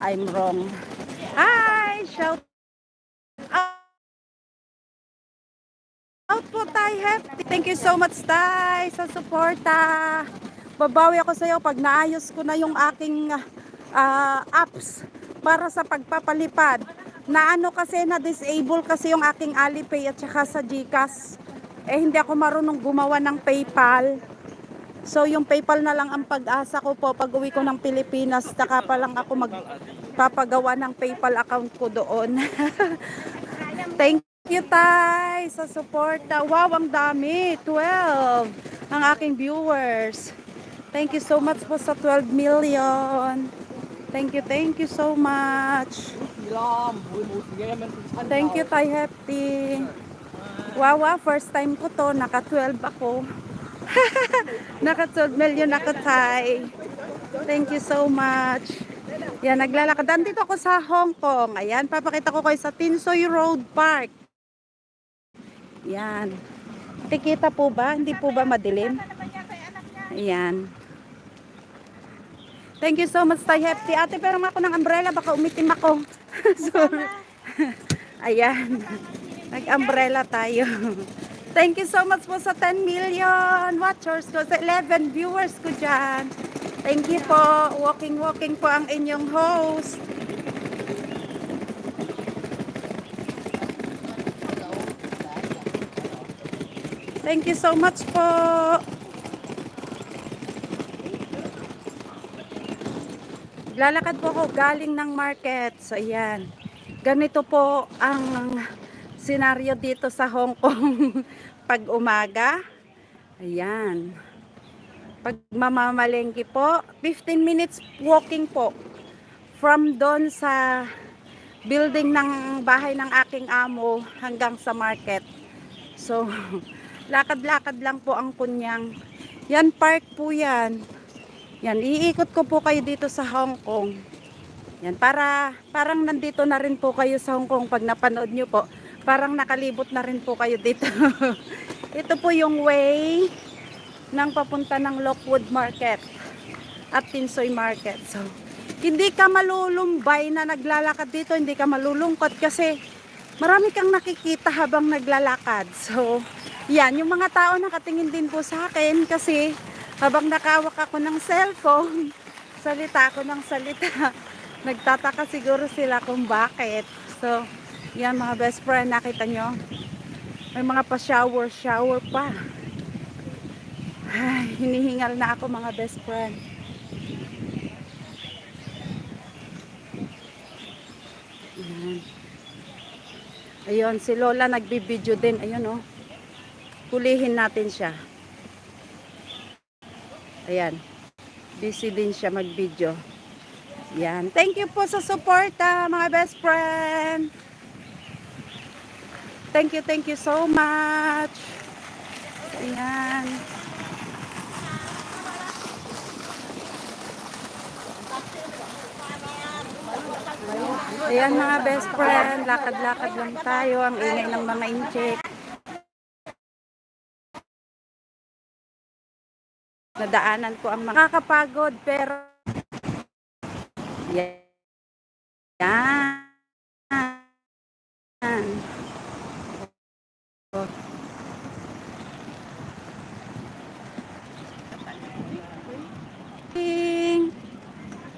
I'm wrong. Hi! Shout out po tayo, Hefty. Thank you so much, Tay, sa suporta. Babawi ako sa iyo pag naayos ko na yung aking apps para sa pagpapalipad. Na ano kasi, na-disable kasi yung aking Alipay at saka sa GCash. Hindi ako marunong gumawa ng PayPal. So yung PayPal na lang ang pag-asa ko po pag uwi ko ng Pilipinas. Saka pa lang ako magpapagawa ng PayPal account ko doon. Thank you, Tay, sa suporta. Wow, ang dami. 12 ang aking viewers. Thank you so much po sa 12 million. Thank you so much. Thank you, Tay Hefty. Wow, first time ko to. Naka 12 ako. Naka 12 million ako, Tay. Thank you so much. Yan, naglalakad. Dito ako sa Hong Kong. Ayan, papakita ko kayo sa Tinsoy Road Park. Yan. Tikita po ba? Hindi po ba madilim? Ayan. Thank you so much, Tay Hefty. Ate, pero ako ng umbrella. Baka umitim ako. Sorry. Ayan. Nag-umbrella tayo. Thank you so much po sa 10 million watchers ko. Sa 11 viewers ko dyan. Thank you po. Walking po ang inyong host. Thank you so much po. Lalakad po ako galing ng market. So, ayan. Ganito po ang senaryo dito sa Hong Kong pag umaga. Ayan. Pag mamamalengke po, 15 minutes walking po. From doon sa building ng bahay ng aking amo hanggang sa market. So, lakad-lakad lang po ang kunyang. Yan, park po yan. Yan, iikot ko po kayo dito sa Hong Kong. Yan, parang nandito na rin po kayo sa Hong Kong pag napanood nyo po. Parang nakalibot na rin po kayo dito. Ito po yung way ng papunta ng Lockwood Market at Tinsoy Market. So, hindi ka malulumbay na naglalakad dito, hindi ka malulungkot kasi marami kang nakikita habang naglalakad. So, yan, yung mga tao nakatingin din po sa akin kasi habang nakawak ako ng cellphone, salita ako ng salita. Nagtataka siguro sila kung bakit. So, yan mga best friend, nakita nyo? May mga pa-shower pa. Ay, hinihingal na ako mga best friend. Ayun, si Lola nagbibideo din. Ayun, oh. Hulihin natin siya. Ayan. Busy din siya mag-video. Yan. Thank you po sa support, mga best friend. Thank you so much. Ayan. Ayan mga best friend, lakad-lakad lang tayo. Ang ingay ng mga incheck. Nadaanan ko ang makakapagod pero yan.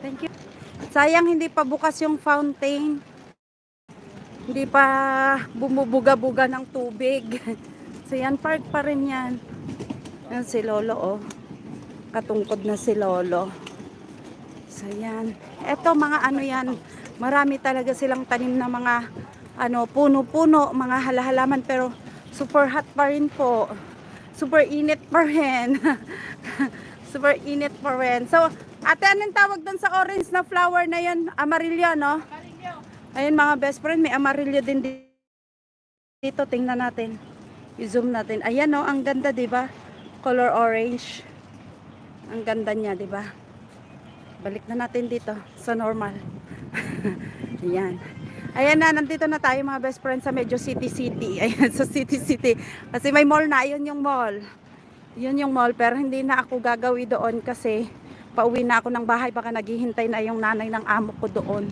Thank you. Sayang hindi pa bukas yung fountain. Hindi pa bumubuga-buga ng tubig. So yan, park pa rin yan. Yan si Lolo, oh. Katungkod na si Lolo. So yan. Eto mga ano yan. Marami talaga silang tanim na mga ano, puno-puno, mga halahalaman pero super hot pa rin po. Super init pa rin. Super init pa rin. So, ate, anong tawag doon sa orange na flower na yan? Amarillo, no? Ayun mga best friend, may amarillo din dito. Tingnan natin. I-zoom natin. Ayan, no? Ang ganda, diba? Color orange. Ang ganda niya, diba? Balik na natin dito sa normal. Ayan. Ayan na, nandito na tayo mga best friend sa medyo city. Ayan, sa city. Kasi may mall na, yun yung mall. Yun yung mall, pero hindi na ako gagawi doon kasi Pauwi na ako ng bahay, baka naghihintay na yung nanay ng amo ko doon.